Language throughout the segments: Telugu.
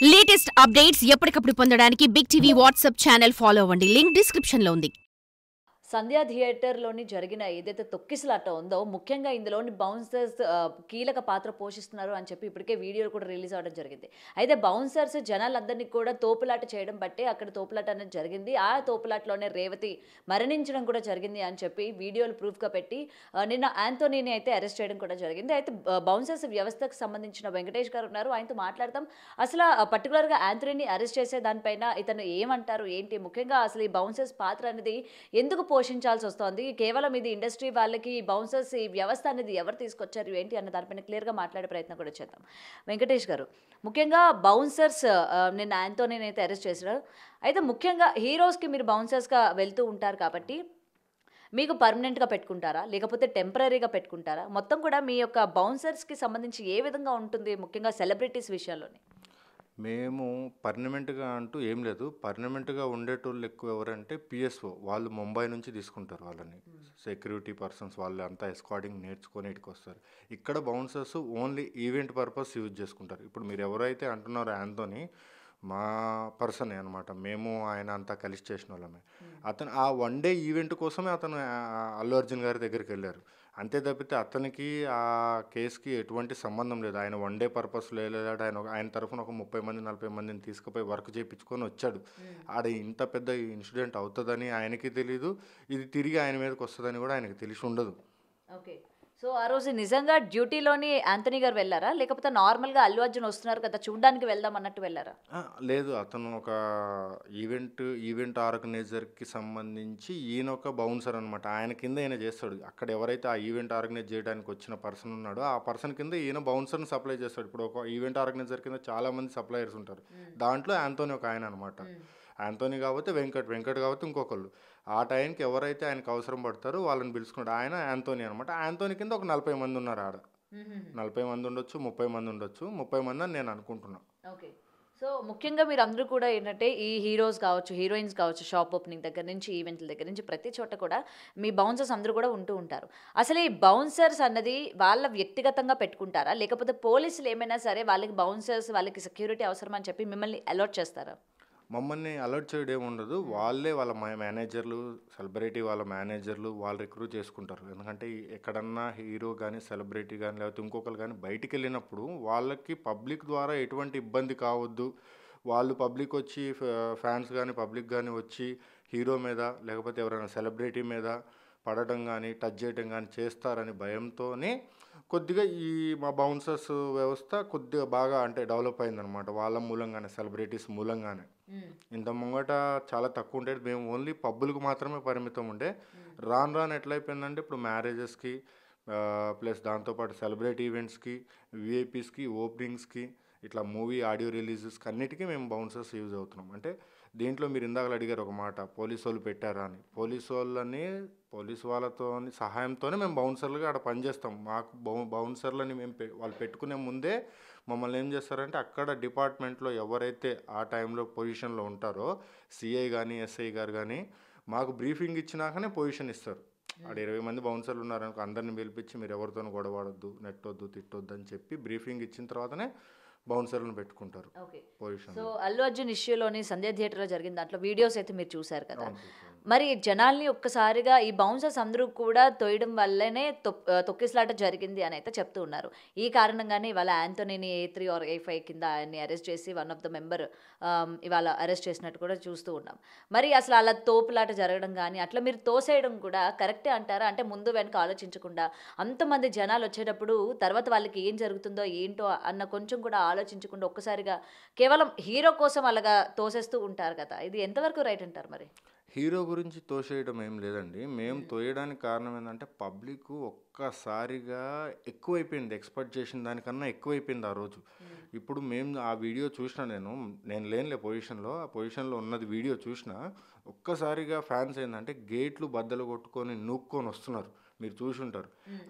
లేటెస్ట్ అప్డేట్స్ ఎప్పటికప్పుడు పొందడానికి big TV WhatsApp channel follow అవ్వండి. లింక్ డిస్క్రిప్షన్ లో ఉంది. సంధ్యా థియేటర్‌లోని జరిగిన ఏదైతే తొక్కిసలాట ఉందో, ముఖ్యంగా ఇందులోని బౌన్సర్స్ కీలక పాత్ర పోషిస్తున్నారు అని చెప్పి ఇప్పటికే వీడియోలు కూడా రిలీజ్ అవ్వడం జరిగింది. అయితే బౌన్సర్స్ జనాలందరినీ కూడా తోపులాట చేయడం బట్టే అక్కడ తోపులాట అనేది జరిగింది. ఆ తోపులాటలోనే రేవతి మరణించడం కూడా జరిగింది అని చెప్పి వీడియోలు ప్రూఫ్‌గా పెట్టి నిన్న యాంథోనీని అయితే అరెస్ట్ చేయడం కూడా జరిగింది. అయితే బౌన్సర్స్ వ్యవస్థకు సంబంధించిన వెంకటేష్ గారు ఉన్నారు. ఆయనతో మాట్లాడతాం. అసలు పర్టికులర్‌గా యాంథోనీని అరెస్ట్ చేసే దానిపైన ఇతను ఏమంటారు? ఏంటి? ముఖ్యంగా అసలు ఈ బౌన్సర్స్ పాత్ర అనేది ఎందుకు పోషించాల్సి వస్తోంది? కేవలం ఇది ఇండస్ట్రీ వాళ్ళకి బౌన్సర్స్ ఈ వ్యవస్థ అనేది ఎవరు తీసుకొచ్చారు ఏంటి అన్న దానిపైన క్లియర్గా మాట్లాడే ప్రయత్నం కూడా చేద్దాం. వెంకటేష్ గారు, ముఖ్యంగా బౌన్సర్స్ నిన్న యాంథోనీని అయితే అరెస్ట్ చేశారు. అయితే ముఖ్యంగా హీరోస్కి మీరు బౌన్సర్స్గా వెళ్తూ ఉంటారు కాబట్టి మీకు పర్మనెంట్గా పెట్టుకుంటారా, లేకపోతే టెంపరీగా పెట్టుకుంటారా? మొత్తం కూడా మీ యొక్క బౌన్సర్స్కి సంబంధించి ఏ విధంగా ఉంటుంది, ముఖ్యంగా సెలబ్రిటీస్ విషయాల్లోని? మేము పర్మనెంట్‌గా అంటూ ఏం లేదు. పర్మనెంట్‌గా ఉండేటోళ్ళు ఎక్కువ ఎవరంటే పిఎస్ఓ. వాళ్ళు ముంబై నుంచి తీసుకుంటారు వాళ్ళని. సెక్యూరిటీ పర్సన్స్ వాళ్ళంతా ఎస్కార్టింగ్ నేర్చుకొని ఈడికొస్తారు. ఇక్కడ bouncers only event purpose use చేసుకుంటారు. ఇప్పుడు మీరు ఎవరైతే అంటున్నారో యాంథోనీ, మా పర్సనే అనమాట. మేము ఆయన అంతా కలిసి చేసినోళ్ళమే. అతను ఆ వన్ డే ఈవెంట్ కోసమే అతను అల్లు అర్జున్ గారి దగ్గరికెళ్లారు. అంతే తప్పితే అతనికి ఆ కేస్‌కి ఎటువంటి సంబంధం లేదు. ఆయన వన్ డే పర్పస్‌లో వెళ్ళాడు. ఆయన తరఫున ఒక 30 మంది, 40 మందిని తీసుకుపోయి వర్క్ చేపించుకొని వచ్చాడు. ఆడ ఇంత పెద్ద ఇన్సిడెంట్ అవుతదని ఆయనకి తెలీదు. ఇది తిరిగి ఆయన మీదకి వస్తదని కూడా ఆయనకి తెలిసి ఉండదు. ఓకే. సో, ఆ రోజు నిజంగా డ్యూటీలోని యాంథోనీ గారు వెళ్లారా? లేకపోతే నార్మల్‌గా అల్లు అర్జున్ వస్తున్నారు కదా, చూడ్డానికి వెళ్దాం అన్నట్టు వెళ్లారా? లేదు. అతను ఒక ఈవెంట్ ఆర్గనైజర్‌కి సంబంధించి ఈయన ఒక బౌన్సర్ అనమాట. ఆయన కింద ఈయన చేస్తాడు. అక్కడ ఎవరైతే ఆ ఈవెంట్ ఆర్గనైజ్ చేయడానికి వచ్చిన పర్సన్ ఉన్నాడో, ఆ పర్సన్ కింద ఈయన బౌన్సర్‌ని సప్లై చేస్తాడు. ఇప్పుడు ఒక ఈవెంట్ ఆర్గనైజర్ కింద చాలామంది సప్లయర్స్ ఉంటారు. దాంట్లో యాంథోనీ ఒక ఆయన అనమాట. యాంథోనీ కాకపోతే వెంకట్ కాకపోతే ఇంకొకళ్ళు. ఆ టైంకి ఎవరైతే ఆయనకు అవసరం పడతారో వాళ్ళని పిలుచుకున్నాడు. ఆయన యాంథోనీ అనమాట. యాంథోనీ కింద ఒక 40 మంది ఉన్నారు ఆడ. 40 మంది ఉండొచ్చు, 30 మంది ఉండొచ్చు. 30 మంది అని నేను అనుకుంటున్నా. ఓకే. సో, ముఖ్యంగా మీరందరూ కూడా ఏంటంటే ఈ హీరోస్ కావచ్చు, హీరోయిన్స్ కావచ్చు, షాప్ ఓపెనింగ్ దగ్గర నుంచి, ఈవెంట్ల దగ్గర నుంచి ప్రతి చోట కూడా మీ బౌన్సర్స్ అందరూ కూడా ఉంటూ ఉంటారు. అసలు ఈ బౌన్సర్స్ అన్నది వాళ్ళ వ్యక్తిగతంగా పెట్టుకుంటారా? లేకపోతే పోలీసులు ఏమైనా సరే వాళ్ళకి బౌన్సర్స్, వాళ్ళకి సెక్యూరిటీ అవసరం అని చెప్పి మిమ్మల్ని అలాట్ చేస్తారా? మమ్మల్ని అలర్ట్ చేయడం ఏముండదు. వాళ్ళే వాళ్ళ మేనేజర్లు, సెలబ్రిటీ వాళ్ళ మేనేజర్లు వాళ్ళు రిక్రూట్ చేసుకుంటారు. ఎందుకంటే ఎక్కడన్నా హీరో కానీ, సెలబ్రిటీ కానీ, లేకపోతే ఇంకొకరు కానీ బయటికి వెళ్ళినప్పుడు వాళ్ళకి పబ్లిక్ ద్వారా ఎటువంటి ఇబ్బంది కావద్దు. వాళ్ళు పబ్లిక్ వచ్చి ఫ్యాన్స్ కానీ, పబ్లిక్ కానీ వచ్చి హీరో మీద లేకపోతే ఎవరైనా సెలబ్రిటీ మీద పడటం కానీ, టచ్ చేయడం కానీ చేస్తారని భయంతోనే కొద్దిగా ఈ మా బౌన్సర్స్ వ్యవస్థ కొద్దిగా బాగా అంటే డెవలప్ అయిందనమాట. వాళ్ళ మూలంగానే, సెలబ్రిటీస్ మూలంగానే. ఇంత ముంగట చాలా తక్కువ ఉండేది. మేము ఓన్లీ పబ్బులకు మాత్రమే పరిమితం ఉండే. రాను ఎట్లయిపోయిందంటే ఇప్పుడు మ్యారేజెస్కి ప్లస్ దాంతోపాటు సెలబ్రిటీ ఈవెంట్స్కి, విఐపీస్కి, ఓపెనింగ్స్కి, ఇట్లా మూవీ ఆడియో రిలీజెస్కి అన్నిటికీ మేము బౌన్సర్స్ యూజ్ అవుతున్నాం. అంటే దీంట్లో మీరు ఇందాక అడిగారు ఒక మాట, పోలీసు వాళ్ళు పెట్టారా అని. పోలీసు వాళ్ళతో సహాయంతోనే మేము బౌన్సర్లుగా అక్కడ పనిచేస్తాం. మాకు బౌన్సర్లని మేము వాళ్ళు పెట్టుకునే ముందే మమ్మల్ని ఏం చేస్తారంటే అక్కడ డిపార్ట్మెంట్లో ఎవరైతే ఆ టైంలో పొజిషన్లో ఉంటారో సిఐ కానీ, ఎస్ఐ గారు కానీ మాకు బ్రీఫింగ్ ఇచ్చినాకనే పొజిషన్ ఇస్తారు. ఆడ 20 మంది బౌన్సర్లు ఉన్నారనుకో, అందరిని పిలిపించి మీరు ఎవరితోనూ గొడవడొద్దు, నెట్టొద్దు, తిట్టొద్దు అని చెప్పి బ్రీఫింగ్ ఇచ్చిన తర్వాతనే బౌన్సర్లను పెట్టుకుంటారు పొజిషన్. సో, అల్లు అర్జున్ ఇష్యూలోని సంధ్యా థియేటర్లో జరిగిన దాంట్లో వీడియోస్ అయితే మీరు చూశారు కదా. మరి జనాల్ని ఒక్కసారిగా ఈ బౌన్సర్స్ అందరూ కూడా తోయడం వల్లనే తొక్కిసలాట జరిగింది అని అయితే చెప్తూ ఉన్నారు. ఈ కారణంగానే ఇవాళ యాంథోనీని A3 ఆర్ A5 కింద ఆయన్ని అరెస్ట్ చేసి వన్ ఆఫ్ ద మెంబర్ ఇవాళ అరెస్ట్ చేసినట్టు కూడా చూస్తూ ఉన్నాం. మరి అసలు అలా తోపులాట జరగడం కానీ అట్లా మీరు తోసేయడం కూడా కరెక్టే అంటారా? అంటే ముందు వెనక ఆలోచించకుండా అంతమంది జనాలు వచ్చేటప్పుడు తర్వాత వాళ్ళకి ఏం జరుగుతుందో ఏంటో అన్న కొంచెం కూడా ఆలోచించకుండా ఒక్కసారిగా కేవలం హీరో కోసం అలాగా తోసేస్తూ ఉంటారు కదా. ఇది ఎంతవరకు రైట్ అంటారు మరి? హీరో గురించి తోసేయడం ఏం లేదండి. మేము తోయడానికి కారణం ఏంటంటే పబ్లిక్ ఒక్కసారిగా ఎక్కువైపోయింది. ఎక్స్పెక్ట్ చేసిన దానికన్నా ఎక్కువైపోయింది ఆ రోజు. ఇప్పుడు మేము ఆ వీడియో చూసిన నేను లేనులే పొజిషన్లో, ఆ పొజిషన్లో ఉన్నది వీడియో చూసిన ఒక్కసారిగా ఫ్యాన్స్ ఏంటంటే గేట్లు బద్దలు కొట్టుకొని నూక్కొని వస్తున్నారు. మీరు చూసి ఉంటారు.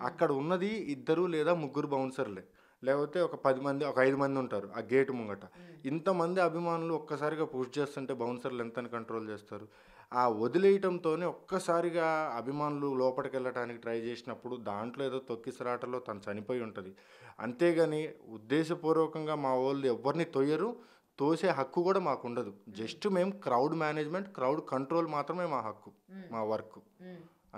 అక్కడ ఉన్నది 2 లేదా 3 బౌన్సర్లే, లేకపోతే ఒక 10 మంది, ఒక 5 మంది ఉంటారు ఆ గేటు ముంగట. ఇంతమంది అభిమానులు ఒక్కసారిగా పుష్ చేస్తుంటే బౌన్సర్లు ఎంతని కంట్రోల్ చేస్తారు? ఆ వదిలేయటంతోనే ఒక్కసారిగా అభిమానులు లోపలికి వెళ్ళటానికి ట్రై చేసినప్పుడు దాంట్లో ఏదో తొక్కిసలాటలో తను చనిపోయి ఉంటుంది. అంతేగాని ఉద్దేశపూర్వకంగా మా వాళ్ళు ఎవరిని తొయ్యరు. తోసే హక్కు కూడా మాకు ఉండదు. జస్ట్ మేము క్రౌడ్ మేనేజ్మెంట్, క్రౌడ్ కంట్రోల్ మాత్రమే మా హక్కు, మా వర్క్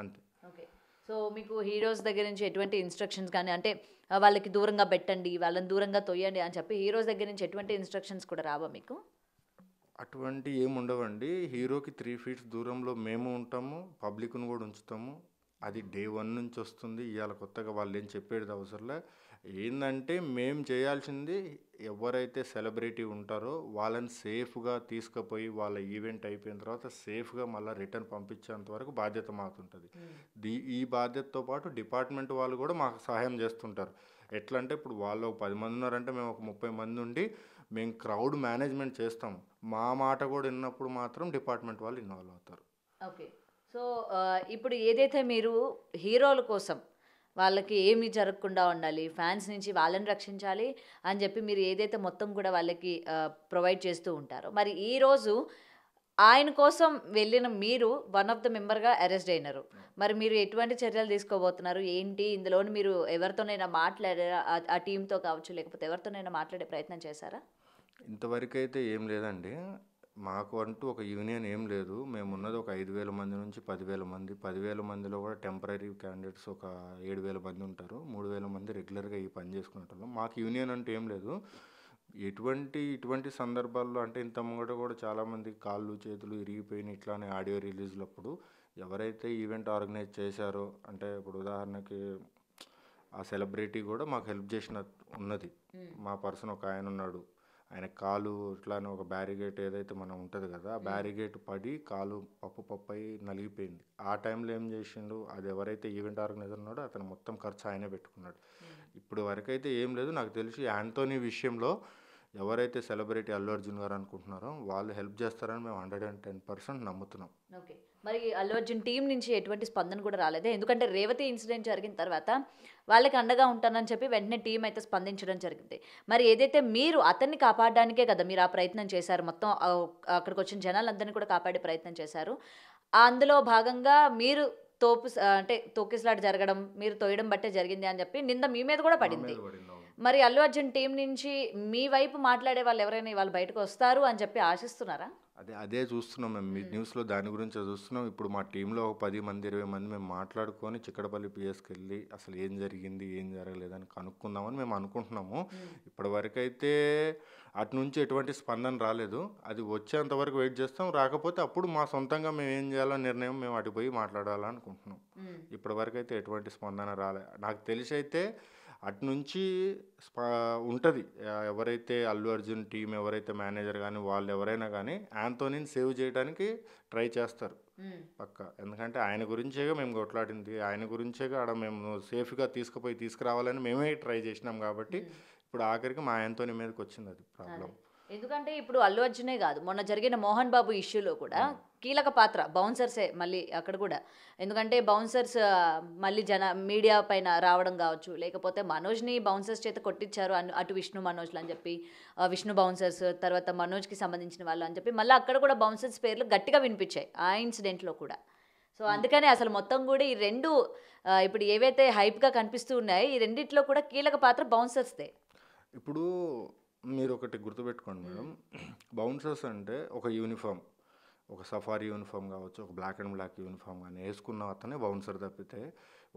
అంతే. ఓకే. సో మీకు హీరోస్ దగ్గర నుంచి ఎటువంటి ఇన్స్ట్రక్షన్స్ కానీ, అంటే వాళ్ళకి దూరంగా పెట్టండి, వాళ్ళని దూరంగా తొయ్యండి అని చెప్పి హీరోస్ దగ్గర నుంచి ఎటువంటి ఇన్స్ట్రక్షన్స్ కూడా రావా మీకు? అటువంటి ఏమి ఉండవండి. హీరోకి 3 ఫీట్స్ దూరంలో మేము ఉంటాము, పబ్లిక్ను కూడా ఉంచుతాము. అది డే 1 నుంచి వస్తుంది. ఇవాళ కొత్తగా వాళ్ళు ఏం చెప్పేది అవసరంలే. ఏంటంటే మేము చేయాల్సింది ఎవరైతే సెలబ్రిటీ ఉంటారో వాళ్ళని సేఫ్గా తీసుకుపోయి వాళ్ళ ఈవెంట్ అయిపోయిన తర్వాత సేఫ్గా మళ్ళీ రిటర్న్ పంపించేంత వరకు బాధ్యత మాకుంటుంది. ఈ బాధ్యతతో పాటు డిపార్ట్మెంట్ వాళ్ళు కూడా మాకు సహాయం చేస్తుంటారు. ఎట్లా అంటే ఇప్పుడు వాళ్ళు ఒక 10 మంది ఉన్నారంటే మేము ఒక 30 మంది ఉండి మేము క్రౌడ్ మేనేజ్మెంట్ చేస్తాం. మా మాట కూడా విన్నప్పుడు మాత్రం డిపార్ట్మెంట్ వాళ్ళు ఇన్వాల్వ్ అవుతారు. ఓకే. సో ఇప్పుడు ఏదైతే మీరు హీరోల కోసం వాళ్ళకి ఏమి జరగకుండా ఉండాలి, ఫ్యాన్స్ నుంచి వాళ్ళని రక్షించాలి అని చెప్పి మీరు ఏదైతే మొత్తం కూడా వాళ్ళకి ప్రొవైడ్ చేస్తూ ఉంటారో, మరి ఈరోజు ఆయన కోసం వెళ్ళిన మీరు వన్ ఆఫ్ ద మెంబర్గా అరెస్ట్ అయినారు. మరి మీరు ఎటువంటి చర్యలు తీసుకోబోతున్నారు ఏంటి? ఇందులోని మీరు ఎవరితోనైనా మాట్లాడారా? ఆ టీంతో కావచ్చు, లేకపోతే ఎవరితోనైనా మాట్లాడే ప్రయత్నం చేశారా? ఇంతవరకు అయితే ఏం లేదండి. మాకు అంటూ ఒక యూనియన్ ఏం లేదు. మేమున్నది ఒక 5,000 మంది నుంచి 10,000 మంది. 10,000 మందిలో కూడా టెంపరరీ క్యాండిడేట్స్ ఒక 7,000 మంది ఉంటారు. 3,000 మంది రెగ్యులర్గా ఈ పని చేసుకునేటోళ్ళం. మాకు యూనియన్ అంటే ఏం లేదు. ఇటువంటి సందర్భాల్లో అంటే ఇంత ముంగట కూడా చాలామంది కాళ్ళు చేతులు ఇరిగిపోయిన ఇట్లానే ఆడియో రిలీజ్లప్పుడు ఎవరైతే ఈవెంట్ ఆర్గనైజ్ చేశారో, అంటే ఇప్పుడు ఉదాహరణకి ఆ సెలబ్రిటీ కూడా మాకు హెల్ప్ చేసిన ఉన్నది. మా పర్సన్ ఒక ఆయన ఉన్నాడు. ఆయన కాలు ఇట్లానే ఒక బ్యారిగేట్ ఏదైతే మనం ఉంటుంది కదా, ఆ బ్యారిగేట్ పడి కాలు పప్పు అయి నలిగిపోయింది. ఆ టైంలో ఏం చేసిండు, అది ఎవరైతే ఈవెంట్ ఆర్గనైజర్ ఉన్నాడో అతను మొత్తం ఖర్చు ఆయనే పెట్టుకున్నాడు. ఇప్పుడు వరకైతే ఏం లేదు. నాకు తెలిసి యాంటోనీ విషయంలో ఎవరైతే సెలబ్రిటీ అల్లు అర్జున్ గారు అనుకుంటున్నారో వాళ్ళు హెల్ప్ చేస్తారని మేము 110% నమ్ముతున్నాం. ఓకే. మరి అల్లు అర్జున్ టీం నుంచి ఎటువంటి స్పందన కూడా రాలేదు. ఎందుకంటే రేవతి ఇన్సిడెంట్ జరిగిన తర్వాత వాళ్ళకి అండగా ఉంటానని చెప్పి వెంటనే టీం అయితే స్పందించడం జరిగింది. మరి ఏదైతే మీరు అతన్ని కాపాడడానికే కదా మీరు ఆ ప్రయత్నం చేశారు, మొత్తం అక్కడికి వచ్చిన జనాలందరినీ కూడా కాపాడే ప్రయత్నం చేశారు. అందులో భాగంగా మీరు అంటే తోకిసలాట జరగడం, మీరు తోయడం బట్టే జరిగింది అని చెప్పి నింద మీ మీద కూడా పడింది. మరి అల్లు అర్జున్ టీం నుంచి మీ వైపు మాట్లాడే వాళ్ళు ఎవరైనా వాళ్ళు బయటకు వస్తారు అని చెప్పి ఆశిస్తున్నారా? అదే చూస్తున్నాం మేము. మీ న్యూస్లో దాని గురించి చూస్తున్నాం. ఇప్పుడు మా టీంలో ఒక 10 మంది 20 మంది మేము మాట్లాడుకొని చిక్కడపల్లి పిఎస్కి వెళ్ళి అసలు ఏం జరిగింది ఏం జరగలేదని కనుక్కుందామని మేము అనుకుంటున్నాము. ఇప్పటి వరకు అయితే అటు నుంచి ఎటువంటి స్పందన రాలేదు. అది వచ్చేంతవరకు వెయిట్ చేస్తాం. రాకపోతే అప్పుడు మా సొంతంగా మేము ఏం చేయాలో నిర్ణయం మేము అటు పోయి మాట్లాడాలనుకుంటున్నాం. ఇప్పటి వరకు అయితే ఎటువంటి స్పందన రాలే. నాకు తెలిసి అయితే అటు నుంచి ఉంటుంది. ఎవరైతే అల్లు అర్జున్ టీం ఎవరైతే మేనేజర్ కానీ వాళ్ళు ఎవరైనా కానీ యాంటోనీని సేవ్ చేయడానికి ట్రై చేస్తారు పక్క. ఎందుకంటే ఆయన గురించేగా మేము కొట్లాడింది, ఆయన గురించేగా ఆడ మేము సేఫ్గా తీసుకురావాలని మేమే ట్రై చేసినాం. కాబట్టి ఇప్పుడు ఆఖరికి మా యాంటోనీ మీదకి వచ్చింది అది ప్రాబ్లం. ఎందుకంటే ఇప్పుడు అల్లు అర్జునే కాదు, మొన్న జరిగిన మోహన్ బాబు ఇష్యూలో కూడా కీలక పాత్ర బౌన్సర్సే మళ్ళీ అక్కడ కూడా. ఎందుకంటే బౌన్సర్స్ మళ్ళీ మీడియా పైన రావడం కావచ్చు, లేకపోతే మనోజ్ని బౌన్సర్స్ చేత కొట్టించారు అటు విష్ణు మనోజ్లు అని చెప్పి, విష్ణు బౌన్సర్స్ తర్వాత మనోజ్కి సంబంధించిన వాళ్ళు అని చెప్పి మళ్ళీ అక్కడ కూడా బౌన్సర్స్ పేర్లు గట్టిగా వినిపించాయి ఆ ఇన్సిడెంట్లో కూడా. సో అందుకనే అసలు మొత్తం కూడా ఈ రెండు ఇప్పుడు ఏవైతే హైప్గా కనిపిస్తూ ఉన్నాయో ఈ రెండిట్లో కూడా కీలక పాత్ర బౌన్సర్స్దే. ఇప్పుడు మీరు ఒకటి గుర్తుపెట్టుకోండి మేడం, బౌన్సర్స్ అంటే ఒక యూనిఫామ్, ఒక సఫారీ యూనిఫామ్ కావచ్చు, ఒక బ్లాక్ అండ్ బ్లాక్ యూనిఫామ్ కానీ వేసుకున్న అతనే బౌన్సర్ తప్పితే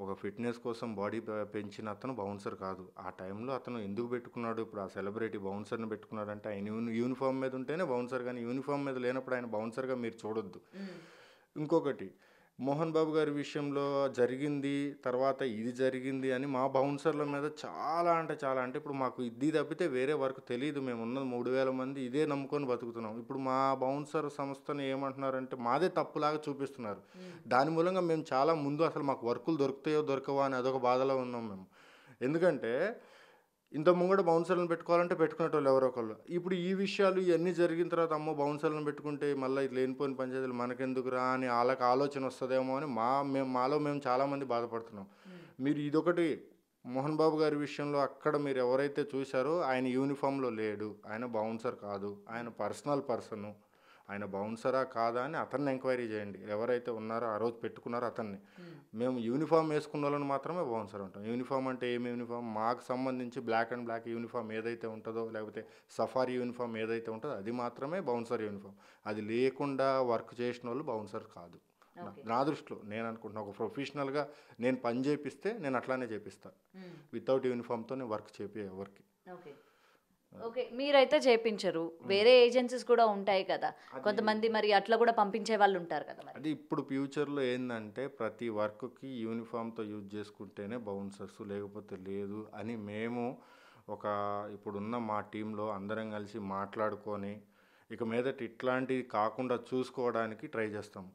ఒక ఫిట్నెస్ కోసం బాడీ పెంచిన అతను బౌన్సర్ కాదు. ఆ టైంలో అతను ఎందుకు పెట్టుకున్నాడు, ఇప్పుడు ఆ సెలబ్రిటీ బౌన్సర్ని పెట్టుకున్నాడంటే ఆయన యూనిఫామ్ మీద ఉంటేనే బౌన్సర్, కానీ యూనిఫామ్ మీద లేనప్పుడు ఆయన బౌన్సర్గా మీరు చూడొద్దు. ఇంకొకటి మోహన్ బాబు గారి విషయంలో జరిగింది తర్వాత ఇది జరిగింది అని మా బౌన్సర్ల మీద చాలా అంటే ఇప్పుడు మాకు ఇది తప్పితే వేరే వర్క్ తెలియదు. మేము ఉన్నది 3,000 మంది ఇదే నమ్ముకొని బతుకుతున్నాం. ఇప్పుడు మా బౌన్సర్ సంస్థను ఏమంటున్నారంటే మాదే తప్పులాగా చూపిస్తున్నారు. దాని మూలంగా మేము చాలా ముందు అసలు మాకు వర్కులు దొరుకుతాయో దొరకవో అని అదొక బాధలో ఉన్నాం మేము. ఎందుకంటే ఇంత ముంగడ బౌన్సర్లను పెట్టుకోవాలంటే పెట్టుకునేటోళ్ళు ఎవరో ఒకళ్ళు. ఇప్పుడు ఈ విషయాలు ఇవన్నీ జరిగిన తర్వాత అమ్మో బౌన్సర్లను పెట్టుకుంటే మళ్ళీ ఇది లేనిపోయిన పంచాయతీలు మనకెందుకురా అని వాళ్ళకి ఆలోచన వస్తుందేమో అని మాలో మేము చాలామంది బాధపడుతున్నాం. మీరు ఇదొకటి మోహన్ బాబు గారి విషయంలో అక్కడ మీరు ఎవరైతే చూశారో ఆయన యూనిఫామ్లో లేడు, ఆయన బౌన్సర్ కాదు, ఆయన పర్సనల్ పర్సను. ఆయన బౌన్సరా కాదా అని అతన్ని ఎంక్వైరీ చేయండి. ఎవరైతే ఉన్నారో ఆ రోజు పెట్టుకున్నారో అతన్ని. మేము యూనిఫామ్ వేసుకున్న వాళ్ళని మాత్రమే బౌన్సర్ అంటాం. యూనిఫామ్ అంటే ఏమి యూనిఫామ్? మాకు సంబంధించి బ్లాక్ అండ్ బ్లాక్ యూనిఫామ్ ఏదైతే ఉంటుందో, లేకపోతే సఫారీ యూనిఫామ్ ఏదైతే ఉంటుందో అది మాత్రమే బౌన్సర్ యూనిఫామ్. అది లేకుండా వర్క్ చేసిన వాళ్ళు బౌన్సర్ కాదు. నా దృష్టిలో నేను అనుకుంటున్నా, ఒక ప్రొఫెషనల్గా నేను పని చేపిస్తే నేను అట్లానే చేపిస్తాను. వితౌట్ యూనిఫామ్తో నేను వర్క్ చేపి ఎవరికి. ఓకే, మీరైతే చేపించరు, వేరే ఏజెన్సీస్ కూడా ఉంటాయి కదా కొంతమంది, మరి అట్లా కూడా పంపించే వాళ్ళు ఉంటారు కదా. మరి అది ఇప్పుడు ఫ్యూచర్లో ఏంటంటే ప్రతి వర్క్కి యూనిఫామ్తో యూజ్ చేసుకుంటేనే బౌన్సర్స్, లేకపోతే లేదు అని మేము ఇప్పుడున్న మా టీంలో అందరం కలిసి మాట్లాడుకొని ఇక మీదట ఇట్లాంటివి కాకుండా చూసుకోవడానికి ట్రై చేస్తాం.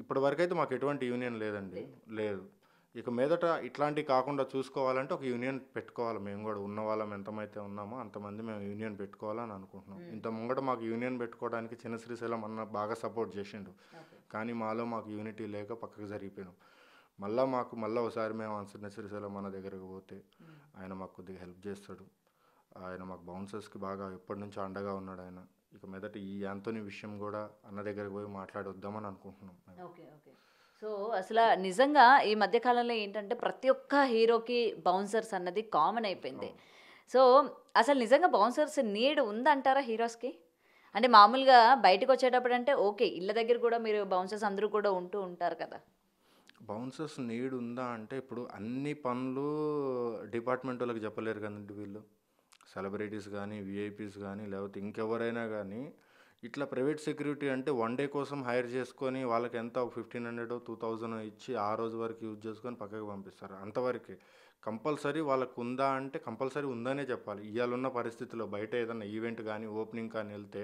ఇప్పటి వరకు అయితే మాకు ఎటువంటి యూనియన్ లేదండి, లేదు. ఇక మీదట ఇట్లాంటివి కాకుండా చూసుకోవాలంటే ఒక యూనియన్ పెట్టుకోవాలి. మేము కూడా ఉన్న వాళ్ళం ఎంతమైతే ఉన్నామో అంతమంది మేము యూనియన్ పెట్టుకోవాలని అనుకుంటున్నాం. ఇంత ముంగట మాకు యూనియన్ పెట్టుకోవడానికి చిన్న శ్రీశైలం అన్న బాగా సపోర్ట్ చేసిండు, కానీ మాకు యూనిటీ లేక పక్కకు జరిగిపోయినాం. మళ్ళీ ఒకసారి మేము చిన్న శ్రీశైలం అన్న దగ్గరకు పోతే ఆయన మాకు కొద్దిగా హెల్ప్ చేస్తాడు. ఆయన మాకు బౌన్సర్స్కి బాగా ఎప్పటి నుంచో అండగా ఉన్నాడు ఆయన. ఇక మీదట ఈ యాంతోనీ విషయం కూడా అన్న దగ్గరకు పోయి మాట్లాడొద్దామని అనుకుంటున్నాం. Okay okay. సో అసలు నిజంగా ఈ మధ్యకాలంలో ఏంటంటే ప్రతి ఒక్క హీరోకి బౌన్సర్స్ అన్నది కామన్ అయిపోయింది. సో అసలు నిజంగా బౌన్సర్స్ నీడ్ ఉందంటారా హీరోస్కి? అంటే మామూలుగా బయటకు వచ్చేటప్పుడు అంటే ఓకే, ఇళ్ళ దగ్గర కూడా మీరు బౌన్సర్స్ అందరూ కూడా ఉంటూ ఉంటారు కదా. బౌన్సర్స్ నీడ్ ఉందా అంటే ఇప్పుడు అన్ని పనులు డిపార్ట్మెంట్ వాళ్ళకి చెప్పలేరు కదండి వీళ్ళు. సెలబ్రిటీస్ కానీ, విఐపీస్ కానీ, లేకపోతే ఇంకెవరైనా కానీ ఇట్లా ప్రైవేట్ సెక్యూరిటీ అంటే వన్ డే కోసం హైర్ చేసుకొని వాళ్ళకి ఎంత 1500 2000 ఇచ్చి ఆ రోజు వరకు యూజ్ చేసుకొని పక్కకు పంపిస్తారు. అంతవరకే. కంపల్సరీ వాళ్ళకు ఉందా అంటే కంపల్సరీ ఉందనే చెప్పాలి. ఇవాళ ఉన్న పరిస్థితిలో బయట ఏదైనా ఈవెంట్ కానీ ఓపెనింగ్ కానీ వెళ్తే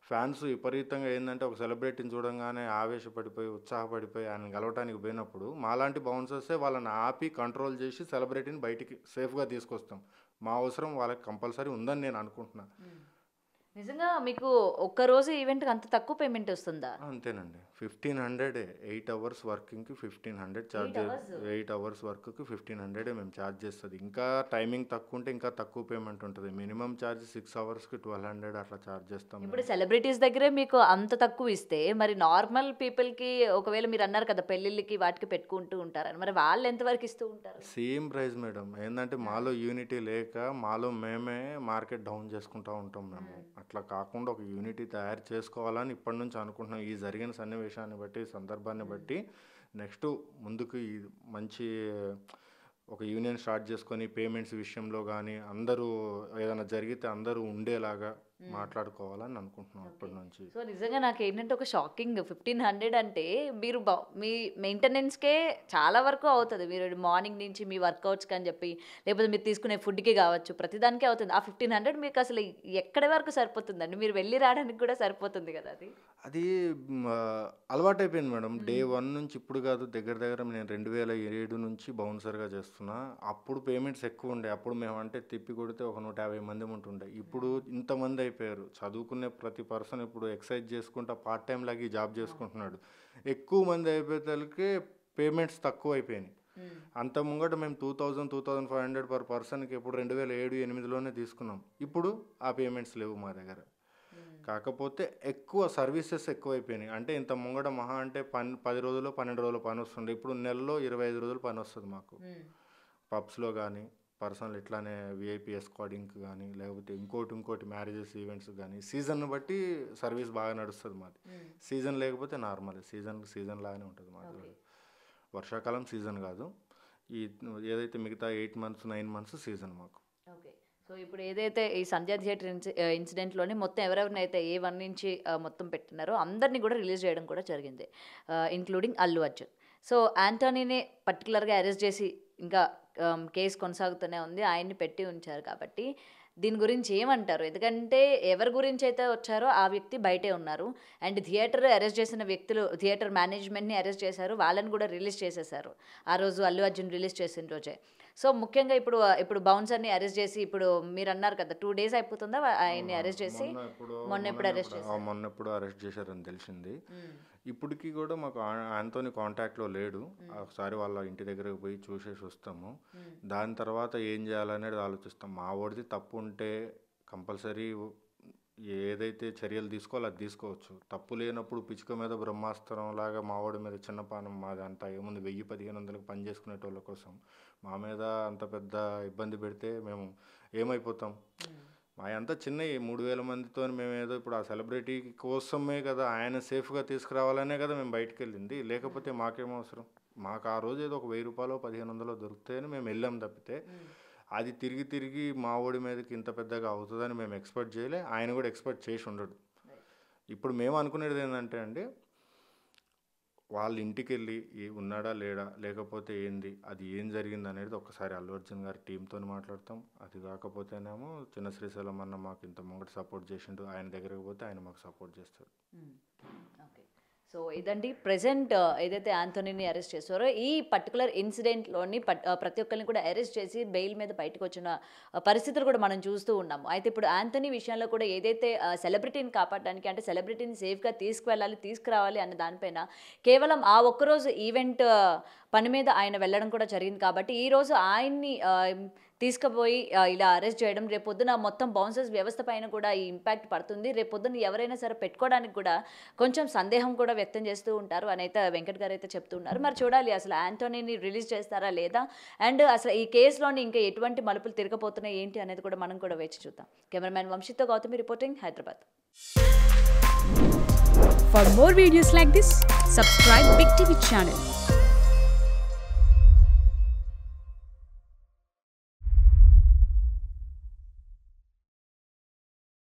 ఫ్యాన్స్ విపరీతంగా ఏంటంటే ఒక సెలబ్రిటీని చూడంగానే ఆవేశపడిపోయి ఉత్సాహపడిపోయి ఆయన గెలవటానికి పోయినప్పుడు మాలాంటి బౌన్సర్సే వాళ్ళని ఆపి కంట్రోల్ చేసి సెలబ్రిటీని బయటికి సేఫ్గా తీసుకొస్తాం. మా అవసరం వాళ్ళకి కంపల్సరీ ఉందని నేను అనుకుంటున్నా. నిజంగా మీకు ఒక్కరోజు ఈవెంట్కి అంత తక్కువ పేమెంట్ వస్తుందా? అంతేనండి, 1500 8 అవర్స్ వర్కింగ్కి 1500 ఛార్జ్. 8 అవర్స్ వర్క్కి 1500 మేము ఛార్జ్ చేస్తుంది. ఇంకా టైమింగ్ తక్కువ ఉంటే ఇంకా తక్కువ పేమెంట్ ఉంటుంది. మినిమం ఛార్జ్ 6 అవర్స్కి 1200 అట్లా ఛార్జ్ చేస్తాం. ఇప్పుడు సెలబ్రిటీస్ దగ్గరే మీకు అంత తక్కువ ఇస్తే మరి నార్మల్ పీపుల్కి ఒకవేళ మీరు అన్నారు కదా పెళ్ళిళ్ళకి వాటికి పెట్టుకుంటూ ఉంటారని, మరి వాళ్ళు ఎంతవరకు ఇస్తూ ఉంటారు? Same price madam. ఏంటంటే మాలో యూనిటీ లేక మాలో మేమే మార్కెట్ డౌన్ చేసుకుంటూ ఉంటాం మేము. అట్లా కాకుండా ఒక యూనిటీ తయారు చేసుకోవాలని ఇప్పటి నుంచి అనుకుంటున్నాం. ఈ జరిగిన సన్నివేశాన్ని బట్టి, సందర్భాన్ని బట్టి నెక్స్ట్ ముందుకు ఈ మంచి ఒక యూనియన్ స్టార్ట్ చేసుకొని పేమెంట్స్ విషయంలో కానీ అందరూ ఏదైనా జరిగితే అందరూ ఉండేలాగా మాట్లాడుకోవాలని అనుకుంటున్నాం ఇప్పటి నుంచి. సో నిజంగా నాకు ఏంటంటే ఒక షాకింగ్, 1500 అంటే మీరు మీ మెయింటెనెన్స్కే చాలా వరకు అవుతుంది. మీరు మార్నింగ్ నుంచి మీ వర్కౌట్స్కి అని చెప్పి లేకపోతే మీరు తీసుకునే ఫుడ్కి కావచ్చు ప్రతిదానికే అవుతుంది. ఆ 1500 మీకు అసలు ఎక్కడి వరకు సరిపోతుందండి? మీరు వెళ్ళి రావడానికి కూడా సరిపోతుంది కదా. అది అలవాటైపోయింది మేడం. డే 1 నుంచి ఇప్పుడు కాదు, దగ్గర నేను 2007 నుంచి బౌన్సర్గా చేస్తున్నా. అప్పుడు పేమెంట్స్ ఎక్కువ ఉండే. అప్పుడు మేము అంటే తిప్పి కొడితే ఒక 150 మంది ఉంటుండే. ఇప్పుడు ఇంతమంది అయిపోయారు. చదువుకునే ప్రతి పర్సన్ ఇప్పుడు ఎక్సైజ్ చేసుకుంటా పార్ట్ టైం లాగా జాబ్ చేసుకుంటున్నాడు. ఎక్కువ మంది అయిపోయేసరికి పేమెంట్స్ తక్కువ అయిపోయినాయి. అంత ముంగట మేము 2000-2500 పర్ పర్సన్కి ఇప్పుడు 2007-8లోనే తీసుకున్నాం. ఇప్పుడు ఆ పేమెంట్స్ లేవు మా దగ్గర. కాకపోతే ఎక్కువ సర్వీసెస్ ఎక్కువైపోయినాయి. అంటే ఇంత ముంగట మహా అంటే 10 రోజులు 12 రోజులు పని వస్తుండే. ఇప్పుడు నెలలో 25 రోజులు పని వస్తుంది మాకు. పబ్స్లో కానీ పర్సనల్ ఇట్లానే విఐపీ ఎస్కార్డింగ్కి కానీ లేకపోతే ఇంకోటి మ్యారేజెస్ ఈవెంట్స్ కానీ సీజన్ బట్టి సర్వీస్ బాగా నడుస్తుంది మాది. సీజన్ లేకపోతే నార్మల్, సీజన్ లాగానే ఉంటుంది మాది. వర్షాకాలం సీజన్ కాదు. ఏదైతే మిగతా 8 months 9 months సీజన్ మాకు. ఓకే. సో ఇప్పుడు ఏదైతే ఈ సంధ్యా థియేటర్ ఇన్సిడెంట్లోని మొత్తం ఎవరెవరినైతే A1 నుంచి మొత్తం పెట్టినారో అందరినీ కూడా రిలీజ్ చేయడం కూడా జరిగింది, ఇంక్లూడింగ్ అల్లు అర్జున్. సో యాంటోనీని పర్టికులర్గా అరెస్ట్ చేసి ఇంకా కేసు కొనసాగుతూనే ఉంది, ఆయన్ని పెట్టి ఉంచారు. కాబట్టి దీని గురించి ఏమంటారు? ఎందుకంటే ఎవరి గురించి అయితే వచ్చారో ఆ వ్యక్తి బయటే ఉన్నారు. అండ్ థియేటర్ అరెస్ట్ చేసిన వ్యక్తులు థియేటర్ మేనేజ్మెంట్ని అరెస్ట్ చేశారు, వాళ్ళని కూడా రిలీజ్ చేసేసారు ఆ రోజు అల్లు అర్జున్ రిలీజ్ చేసిన రోజే. సో ముఖ్యంగా ఇప్పుడు బౌన్సర్ని అరెస్ట్ చేసి ఇప్పుడు మీరు అన్నారు కదా 2 days అయిపోతుందా ఆయన్ని అరెస్ట్ చేసి? మొన్న ఎప్పుడు అరెస్ట్ చేశారని తెలిసింది. ఇప్పటికీ కూడా మాకు ఆయనతోని కాంటాక్ట్లో లేడు. ఒకసారి వాళ్ళ ఇంటి దగ్గరకు పోయి చూసేసి వస్తాము. దాని తర్వాత ఏం చేయాలనేది ఆలోచిస్తాం. మా వాడిది తప్పు ఉంటే కంపల్సరీ ఏదైతే చర్యలు తీసుకోవాలో అది తీసుకోవచ్చు. తప్పు లేనప్పుడు పిచ్చుక మీద బ్రహ్మాస్త్రం లాగా మావాడి మీద చిన్నపానం మాదంతా ఏముంది 1000-1500కి పని చేసుకునేటోళ్ళ కోసం మా మీద అంత పెద్ద ఇబ్బంది పెడితే మేము ఏమైపోతాం? మా అంతా చిన్నవి 3000 మందితో మేము ఏదో ఇప్పుడు ఆ సెలబ్రిటీ కోసమే కదా ఆయన సేఫ్గా తీసుకురావాలనే కదా మేము బయటకు వెళ్ళింది. లేకపోతే మాకేం అవసరం? మాకు ఆ రోజు ఏదో ఒక 1000 రూపాయలు 1500 దొరికితేనే మేము వెళ్ళాం తప్పితే అది తిరిగి తిరిగి మా ఓడి మీదకి ఇంత పెద్దగా అవుతుందని మేము ఎక్స్పెక్ట్ చేయలే. ఆయన కూడా ఎక్స్పెక్ట్ చేసి ఉండడు. ఇప్పుడు మేము అనుకునేది ఏంటంటే అండి, వాళ్ళ ఇంటికి వెళ్ళి ఉన్నాడా లేడా, లేకపోతే ఏంది, అది ఏం జరిగింది అనేది ఒకసారి అల్లు అర్జున్ గారి టీంతో మాట్లాడతాం. అది కాకపోతేనేమో చిన్న శ్రీశైలం అన్న మాకు ఇంత ముంగట సపోర్ట్ చేసిండు, ఆయన దగ్గరకు పోతే ఆయన మాకు సపోర్ట్ చేస్తాడు. ఓకే. సో ఇదండి ప్రెసెంట్ ఏదైతే యాంథోనీని అరెస్ట్ చేస్తారో ఈ పర్టికులర్ ఇన్సిడెంట్లోని ప్రతి ఒక్కరిని కూడా అరెస్ట్ చేసి బెయిల్ మీద బయటకు వచ్చిన పరిస్థితులు కూడా మనం చూస్తూ ఉన్నాము. అయితే ఇప్పుడు యాంథోనీ విషయంలో కూడా ఏదైతే సెలబ్రిటీని కాపాడడానికి అంటే సెలబ్రిటీని సేఫ్గా తీసుకువెళ్ళాలి తీసుకురావాలి అన్న దానిపైన కేవలం ఆ ఒక్కరోజు ఈవెంట్ పని మీద ఆయన వెళ్ళడం కూడా జరిగింది. కాబట్టి ఈరోజు ఆయన్ని తీసుకుపోయి ఇలా అరెస్ట్ చేయడం రేపొద్దున మొత్తం బౌన్సర్స్ వ్యవస్థ పైన కూడా ఈ ఇంపాక్ట్ పడుతుంది. రేపొద్దున ఎవరైనా సరే పెట్టుకోవడానికి కూడా కొంచెం సందేహం కూడా వ్యక్తం చేస్తూ ఉంటారు అని అయితే వెంకట్ గారు అయితే చెప్తూ ఉన్నారు. మరి చూడాలి అసలు యాంథోనీని రిలీజ్ చేస్తారా లేదా, అండ్ అసలు ఈ కేసులోని ఇంకా ఎటువంటి మలుపులు తిరగబోతున్నాయి ఏంటి అనేది కూడా మనం కూడా వేచి చూద్దాం. కెమెరామ్యాన్ వంశీతో Gautami reporting, Hyderabad. For more videos like this, subscribe Big TV channel.